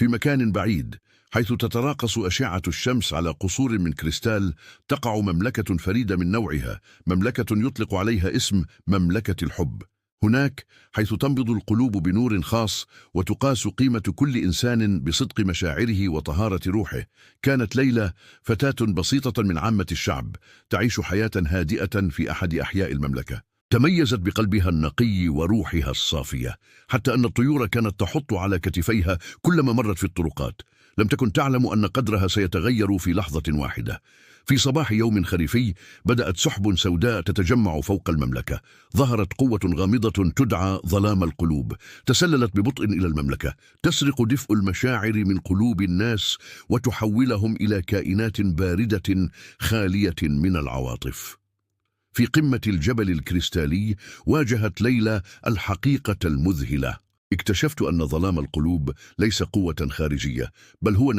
في مكان بعيد حيث تتراقص أشعة الشمس على قصور من كريستال تقع مملكة فريدة من نوعها، مملكة يطلق عليها اسم مملكة الحب. هناك حيث تنبض القلوب بنور خاص وتقاس قيمة كل إنسان بصدق مشاعره وطهارة روحه. كانت ليلى فتاة بسيطة من عامة الشعب تعيش حياة هادئة في أحد أحياء المملكة. تميزت بقلبها النقي وروحها الصافية، حتى أن الطيور كانت تحط على كتفيها كلما مرت في الطرقات. لم تكن تعلم أن قدرها سيتغير في لحظة واحدة. في صباح يوم خريفي بدأت سحب سوداء تتجمع فوق المملكة. ظهرت قوة غامضة تدعى ظلام القلوب، تسللت ببطء إلى المملكة، تسرق دفء المشاعر من قلوب الناس وتحولهم إلى كائنات باردة خالية من العواطف. في قمة الجبل الكريستالي واجهت ليلى الحقيقة المذهلة. اكتشفت أن ظلام القلوب ليس قوة خارجية، بل هو